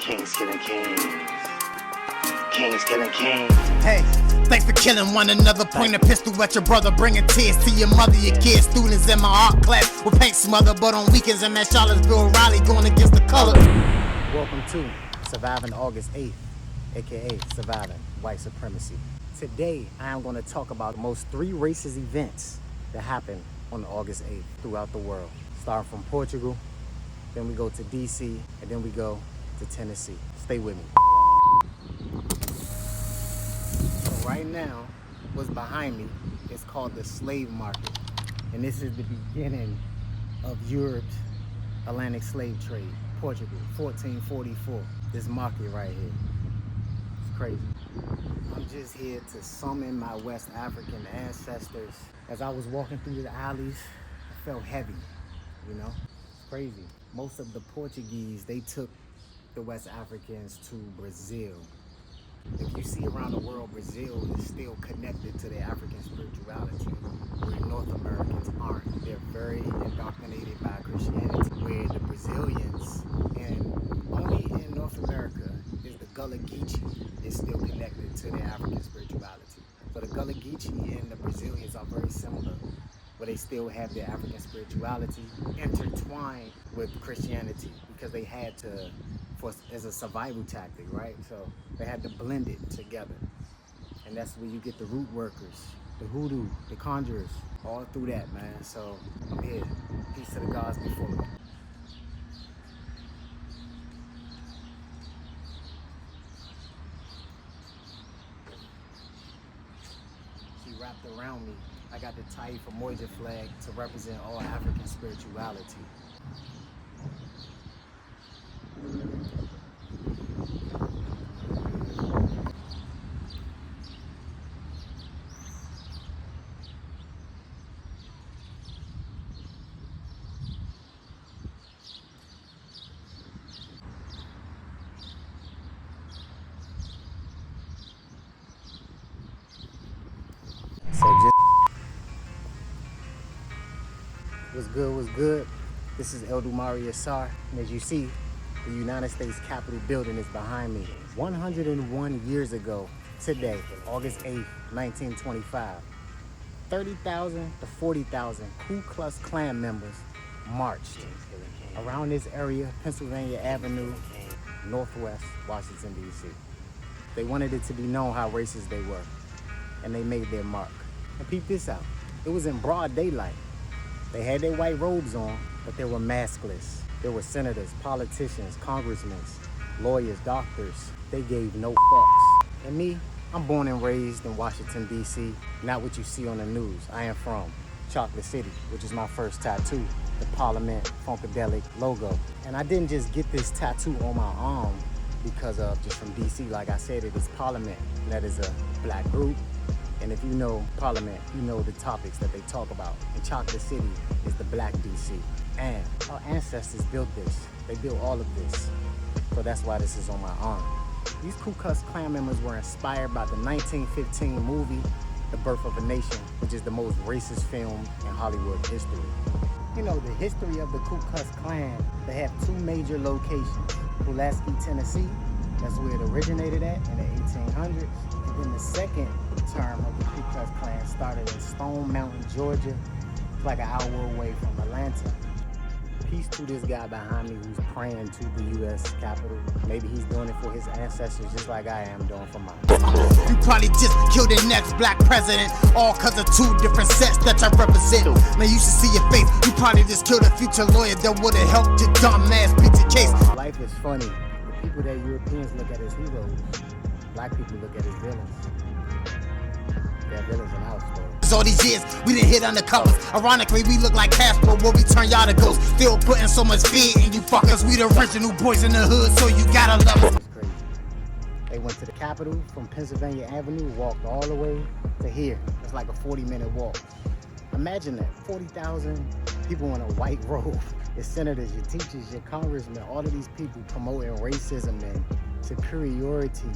Kings killing kings. Kings killing kings. Hey, thanks for killing one another. Point a pistol at your brother, bringing tears to your mother, your kids. Students in my art class with paint smother, but on weekends in that Charlottesville rally going against the color. Welcome to Surviving August 8th, aka Surviving White Supremacy. Today, I am going to talk about the most three racist events that happened on August 8th throughout the world. Starting from Portugal, then we go to DC, and then we go to Tennessee. Stay with me. So right now, what's behind me is called the slave market. And this is the beginning of Europe's Atlantic slave trade. Portugal, 1444. This market right here. It's crazy. I'm just here to summon my West African ancestors. As I was walking through the alleys, I felt heavy, you know? It's crazy. Most of the Portuguese, they took the West Africans to Brazil. If you see around the world, Brazil is still connected to the African spirituality, where North Americans aren't. They're very indoctrinated by Christianity, where the Brazilians, and only in North America, is the Gullah Geechee is still connected to the African spirituality. So the Gullah Geechee and the Brazilians are very similar, where they still have their African spirituality intertwined with Christianity, because they had to, as a survival tactic, right? So they had to blend it together. And that's where you get the root workers, the hoodoo, the conjurers, all through that, man. So I'm here. Peace to the gods before me. She wrapped around me. I got the Taifa Moija flag to represent all African spirituality. What's good? This is El-Dumarè, and as you see, the United States Capitol building is behind me. 101 years ago, today, August 8th, 1925, 30,000 to 40,000 Ku Klux Klan members marched around this area, Pennsylvania Avenue, Northwest Washington, D.C. They wanted it to be known how racist they were, and they made their mark. And peep this out, it was in broad daylight. They had their white robes on, but they were maskless. There were senators, politicians, congressmen, lawyers, doctors. They gave no fucks. And me, I'm born and raised in Washington, D.C., not what you see on the news. I am from Chocolate City, which is my first tattoo, the Parliament Funkadelic logo. And I didn't just get this tattoo on my arm because of just from D.C. Like I said, it is Parliament, and that is a black group. And if you know Parliament, you know the topics that they talk about. And Chocolate City is the black DC. And our ancestors built this. They built all of this. So that's why this is on my arm. These Ku Klux Klan members were inspired by the 1915 movie, The Birth of a Nation, which is the most racist film in Hollywood history. You know, the history of the Ku Klux Klan, they have two major locations. Pulaski, Tennessee, that's where it originated at in the 1800s. And then the second term of the Ku Klux Klan started in Stone Mountain, Georgia. It's like an hour away from Atlanta. Peace to this guy behind me who's praying to the U.S. Capitol. Maybe he's doing it for his ancestors just like I am doing for mine. You probably just killed the next black president, all cause of two different sets that I represent. Man, you should see your face. You probably just killed a future lawyer that would've helped your dumb ass beat your case. Life is funny. The people that Europeans look at as heroes, black people look at as villains. They're villains in our story. All these years, we didn't hit undercovers. Ironically, we look like Casper, where we turn y'all to ghosts. Still putting so much fear in you fuckers. We the original boys in the hood, so you gotta love us. It's crazy. They went to the Capitol from Pennsylvania Avenue, walked all the way to here. It's like a 40-minute walk. Imagine that, 40,000 people in a white robe. Your senators, your teachers, your congressmen, all of these people promoting racism and superiority.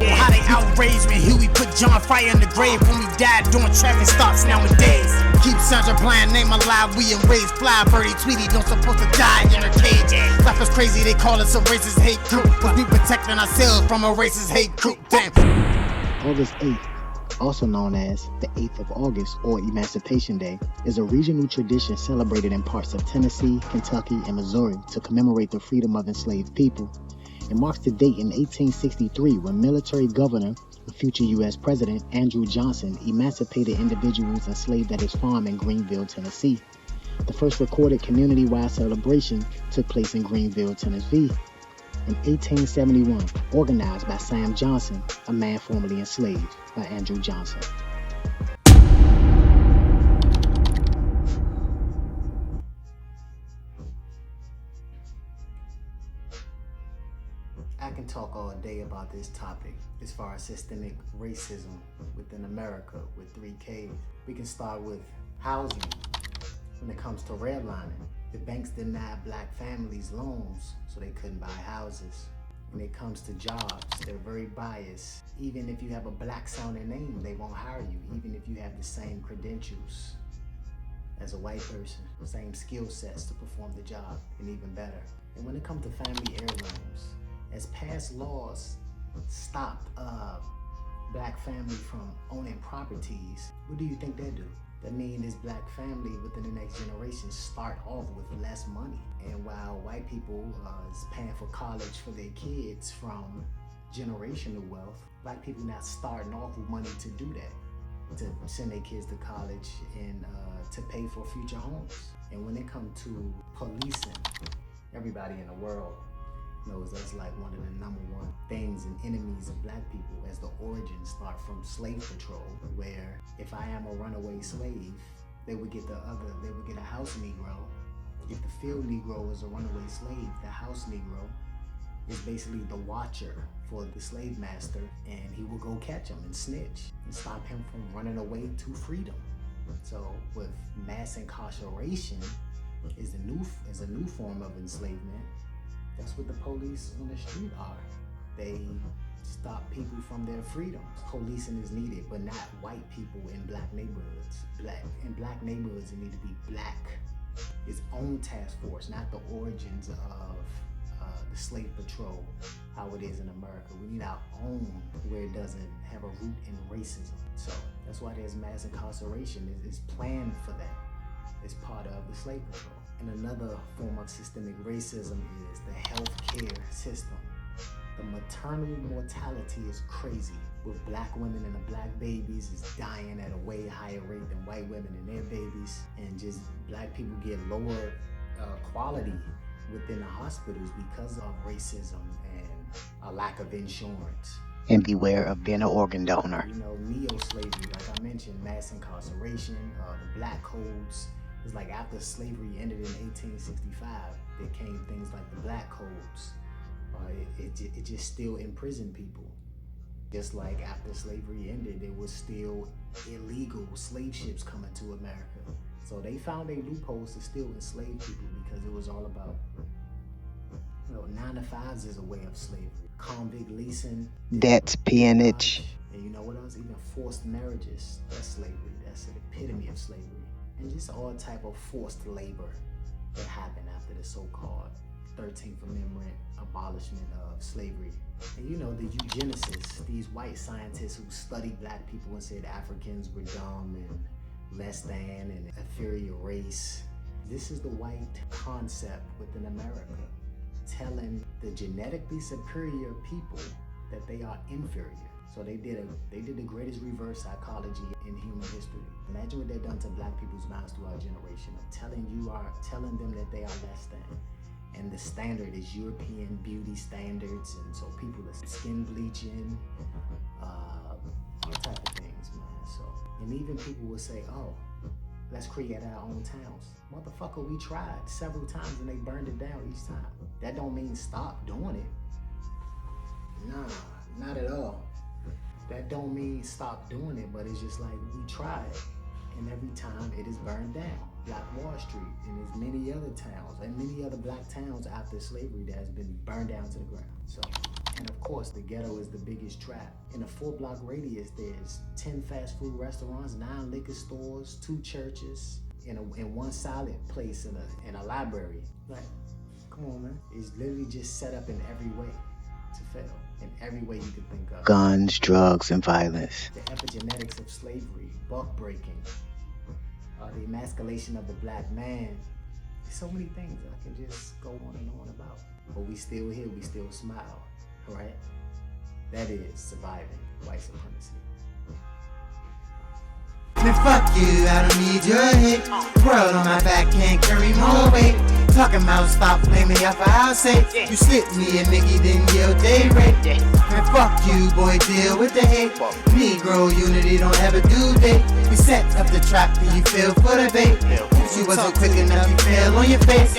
How they outrage me, Huey put John Fire in the grave when we died doing traffic stops nowadays. Keep Sandra blind, name alive, we enraged. Fly Birdie, Tweety, don't supposed to die in her cage. Life is crazy, they call us a racist hate group, but we protecting ourselves from a racist hate group. Damn. August 8th, also known as the 8th of August or Emancipation Day, is a regional tradition celebrated in parts of Tennessee, Kentucky, and Missouri to commemorate the freedom of enslaved people. It marks the date in 1863 when military governor and future U.S. President Andrew Johnson emancipated individuals enslaved at his farm in Greenville, Tennessee. The first recorded community-wide celebration took place in Greenville, Tennessee in 1871, organized by Sam Johnson, a man formerly enslaved by Andrew Johnson. I can talk all day about this topic as far as systemic racism within America with 3 Ks. We can start with housing. When it comes to redlining, the banks denied black families loans so they couldn't buy houses. When it comes to jobs, they're very biased. Even if you have a black sounding name, they won't hire you, even if you have the same credentials as a white person, same skill sets to perform the job, and even better. And when it comes to family heirlooms, as past laws stopped black families from owning properties, what do you think they do? That means this black family within the next generation start off with less money. And while white people is paying for college for their kids from generational wealth, black people not starting off with money to do that, to send their kids to college and to pay for future homes. And when it comes to policing, everybody in the world knows that's like one of the #1 things and enemies of black people, as the origins start from slave patrol, where if I am a runaway slave, they would get a house Negro. If the field Negro is a runaway slave, the house Negro is basically the watcher for the slave master, and he will go catch him and snitch and stop him from running away to freedom. So with mass incarceration is a new form of enslavement. That's what the police on the street are. They stop people from their freedoms. Policing is needed, but not white people in black neighborhoods. In black neighborhoods, it need to be black, its own task force, not the origins of the slave patrol, how it is in America. We need our own, where it doesn't have a root in racism. So that's why there's mass incarceration. It's planned for that. It's part of the slave patrol. And another form of systemic racism is the healthcare system. The maternal mortality is crazy, with black women and the black babies is dying at a way higher rate than white women and their babies. And just black people get lower quality within the hospitals because of racism and a lack of insurance. And beware of being an organ donor. You know, neo-slavery, like I mentioned, mass incarceration, the black codes. It's like after slavery ended in 1865, there came things like the black codes. It just still imprisoned people. Just like after slavery ended, there was still illegal slave ships coming to America. So they found a loopholes to still enslave people, because it was all about, 9-to-5s is a way of slavery. Convict leasing. That's peonage. And you know what else? Even forced marriages, that's slavery. That's an epitome of slavery. And just all type of forced labor that happened after the so-called 13th Amendment abolishment of slavery. And the eugenicists, these white scientists who studied black people and said Africans were dumb and less than and inferior race. This is the white concept within America, telling the genetically superior people that they are inferior. So they did the greatest reverse psychology in human history. Imagine what they've done to black people's minds through our generation, of telling them that they are less than. And the standard is European beauty standards, and so people are skin bleaching, all type of things, man. So, and even people will say, "Oh, let's create our own towns." Motherfucker, we tried several times and they burned it down each time. That don't mean stop doing it. Nah, not at all. That don't mean stop doing it, but it's just like we tried, and every time it is burned down. Black Wall Street, and there's many other towns and many other black towns after slavery that has been burned down to the ground. So And of course, the ghetto is the biggest trap. In a 4-block radius, there's 10 fast food restaurants, 9 liquor stores, 2 churches, in one solid place in a library. Like, come on, man. It's literally just set up in every way to fail. In every way you could think of. Guns, drugs, and violence. The epigenetics of slavery, buck breaking, the emasculation of the black man. There's so many things I can just go on and on about. But we still here, we still smile, right? That is surviving white supremacy. Man, fuck you, I don't need your hate. World on my back can't carry more weight. Talking about stop blaming y'all for our sake. You slip me a nigga, then yell day rate. Man, fuck you, boy, deal with the hate. Negro unity don't have a due date. We set up the trap and you fell for the bait. If you wasn't quick enough, you fell on your face.